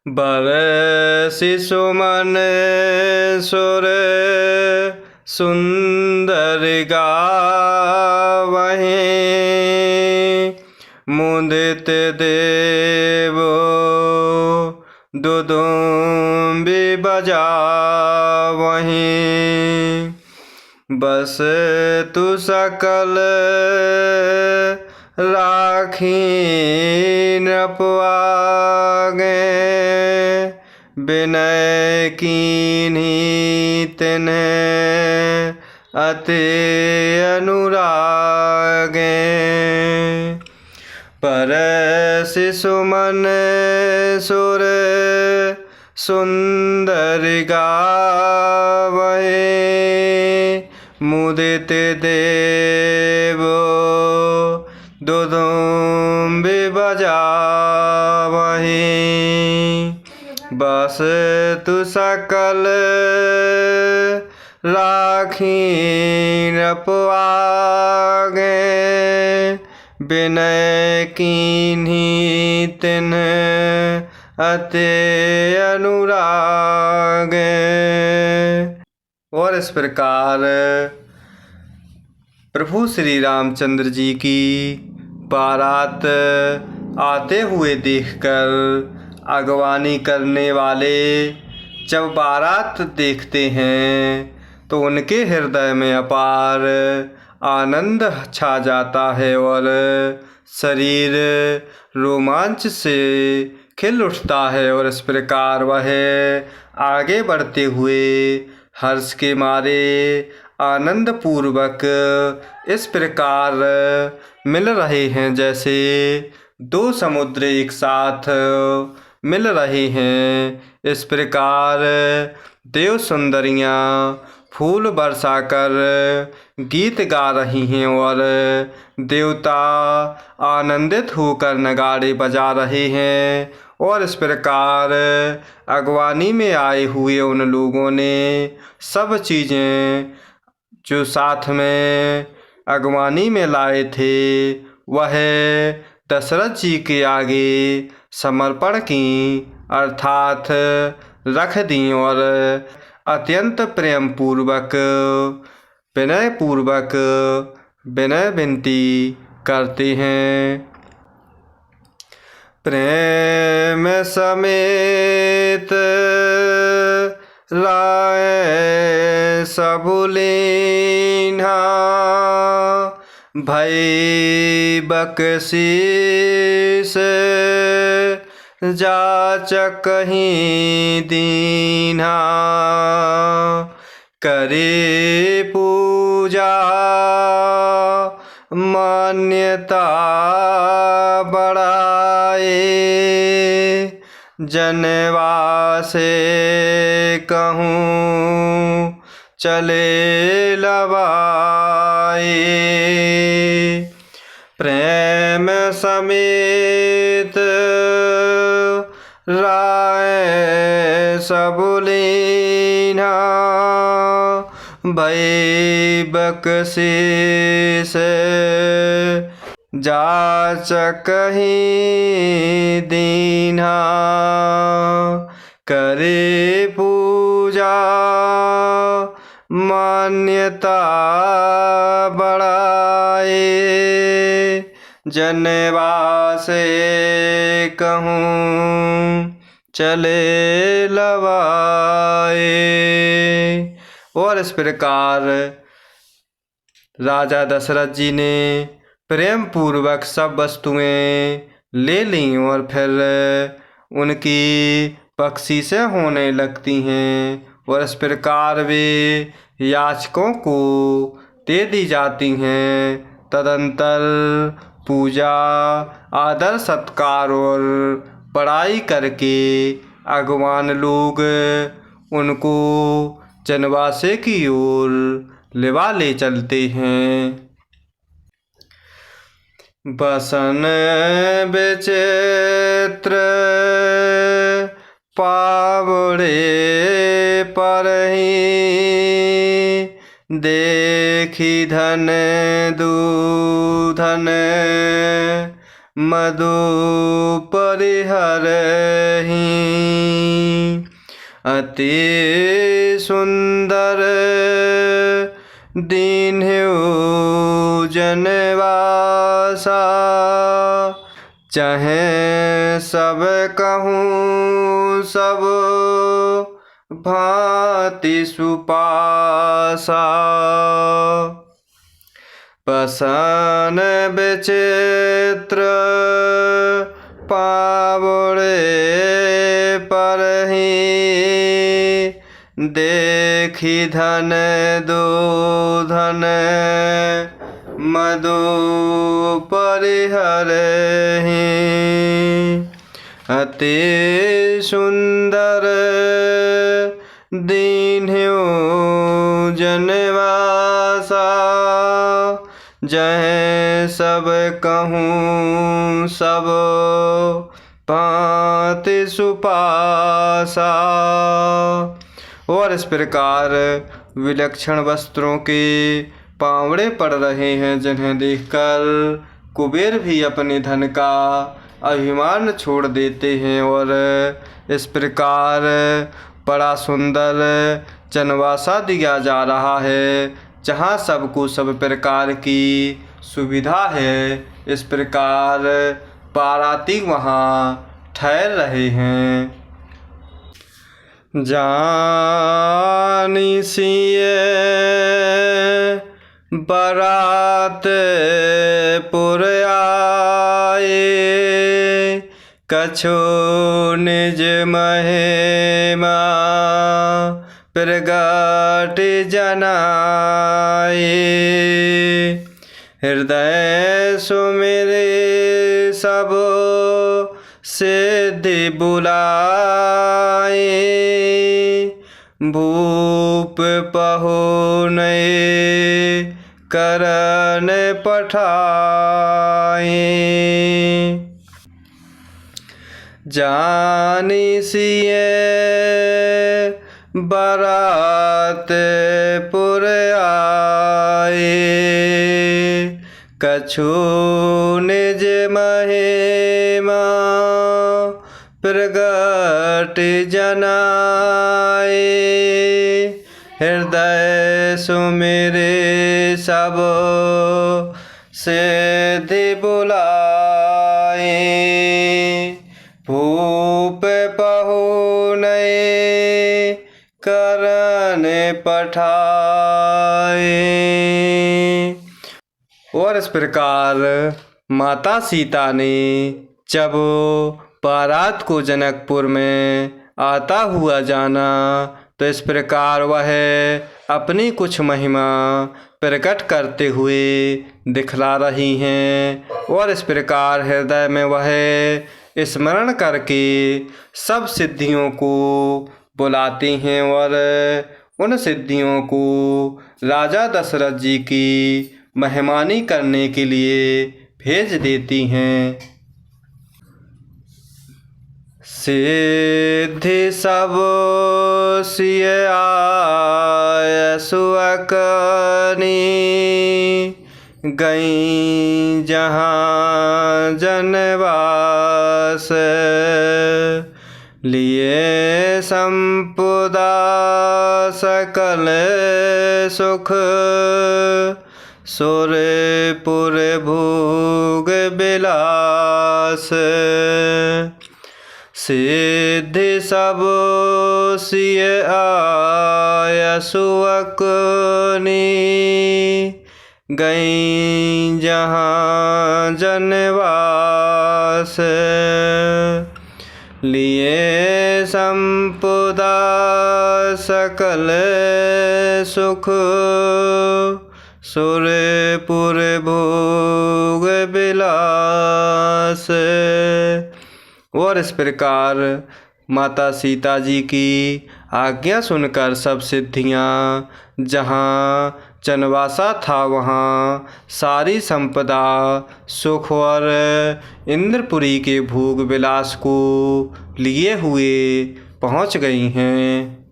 बरसि सुमन सुर सुंदर गावहीं। मुदित देवो दुदुम्बि बजावहीं। बस तु सकल राखी नृपागे। विनय कीन्ही तिन्ह अति अनुरागे। बरसि सुमन सुर सुंदर गावहीं। मुदित देवो दुदुम्बि बजावहीं। बस तु सकल राखी नृपागे। विनय कीन्ही तिन्ह अति अनुरागे। और इस प्रकार प्रभु श्री रामचंद्र जी की बारात आते हुए देखकर अगवानी करने वाले जब बारात देखते हैं तो उनके हृदय में अपार आनंद छा जाता है और शरीर रोमांच से खिल उठता है। और इस प्रकार वह आगे बढ़ते हुए हर्ष के मारे आनंद पूर्वक इस प्रकार मिल रहे हैं जैसे दो समुद्र एक साथ मिल रहे हैं। इस प्रकार देव सुंदरियाँ फूल बरसाकर गीत गा रही हैं और देवता आनंदित होकर नगाड़े बजा रहे हैं। और इस प्रकार अगवानी में आए हुए उन लोगों ने सब चीज़ें जो साथ में अगवानी में लाए थे वह दशरथ जी के आगे समर्पण की अर्थात रख दी और अत्यंत प्रेम पूर्वक विनय पूर्वक विनय विनती करते हैं। प्रेम समेत राय सबु लीन्हा। भई बकसीस जाचकहि दीन्हा। करे पूजा मान्यता बढ़ाए। जनवासे कहूँ चले लवाए। प्रेम समेत राय सबु लीन्हा। भई बकसीस जाचकहि दीन्हा। करे पूजा मान्यता बढ़ाए। जनवासे कहूँ चले लवाए। और इस प्रकार राजा दशरथ जी ने प्रेम पूर्वक सब वस्तुएं ले लीं और फिर उनकी बख्शीशें होने लगती हैं। और इस प्रकार वे याचकों को दे दी जाती हैं। तदंतर पूजा आदर सत्कार और बड़ाई करके अगवान लोग उनको जनवासे की ओर लिवा ले चलते हैं। बसन विचित्र पावड़े परहीं। देखी धन दूधन मधु परिहरहि। अति सुंदर दीन्हु जनवासा, चाहे सब कहूँ सब भांति सुपासा। पसन विचित्र पावड़े परहि, देखी धन दूधन मधु परिहरहि। अति सुंदर दीन्हु जनवासा, जह सब कहूँ सब भांति सुपासा। और इस प्रकार विलक्षण वस्त्रों के पावड़े पड़ रहे हैं, जिन्हें देखकर कुबेर भी अपने धन का अभिमान छोड़ देते हैं। और इस प्रकार बड़ा सुंदर चनवासा दिया जा रहा है, जहाँ सबको सब प्रकार की सुविधा है। इस प्रकार बाराती वहाँ ठहर रहे हैं। जानी सिए बारात पुर आए, कछु निज महिमा प्रगट जनाए। हृदय सुमिरे सब सिद्धि बुलाए, भूप पहुनए करन पठाए। जानी सिए बारात पुर आए, कछु निज महिमा प्रगट जनाए। हृदय सुमिरे सब सिद्धि बुलाए, भूप पहुनए करन पठाए। और इस प्रकार माता सीता ने जब बारात को जनकपुर में आता हुआ जाना, तो इस प्रकार वह अपनी कुछ महिमा प्रकट करते हुए दिखला रही हैं। और इस प्रकार हृदय में वह स्मरण करके सब सिद्धियों को बुलाती हैं और उन सिद्धियों को राजा दशरथ जी की मेहमानी करने के लिए भेज देती हैं। सिद्धि सब सिय आय सुअकनी, गई जहाँ जनवास। लिए संपदा सकल सुख, सुरपुर भोग बिलास। सिद्धि सब सिय आय सुअकनी, गई जहाँ जनवास। लिए संपदा सकल सुख, सुरपुर भोग बिलास। और इस प्रकार माता सीता जी की आज्ञा सुनकर सब सिद्धियाँ जहाँ चनवासा था वहाँ सारी संपदा सुख और इंद्रपुरी के भोग विलास को लिए हुए पहुँच गई हैं।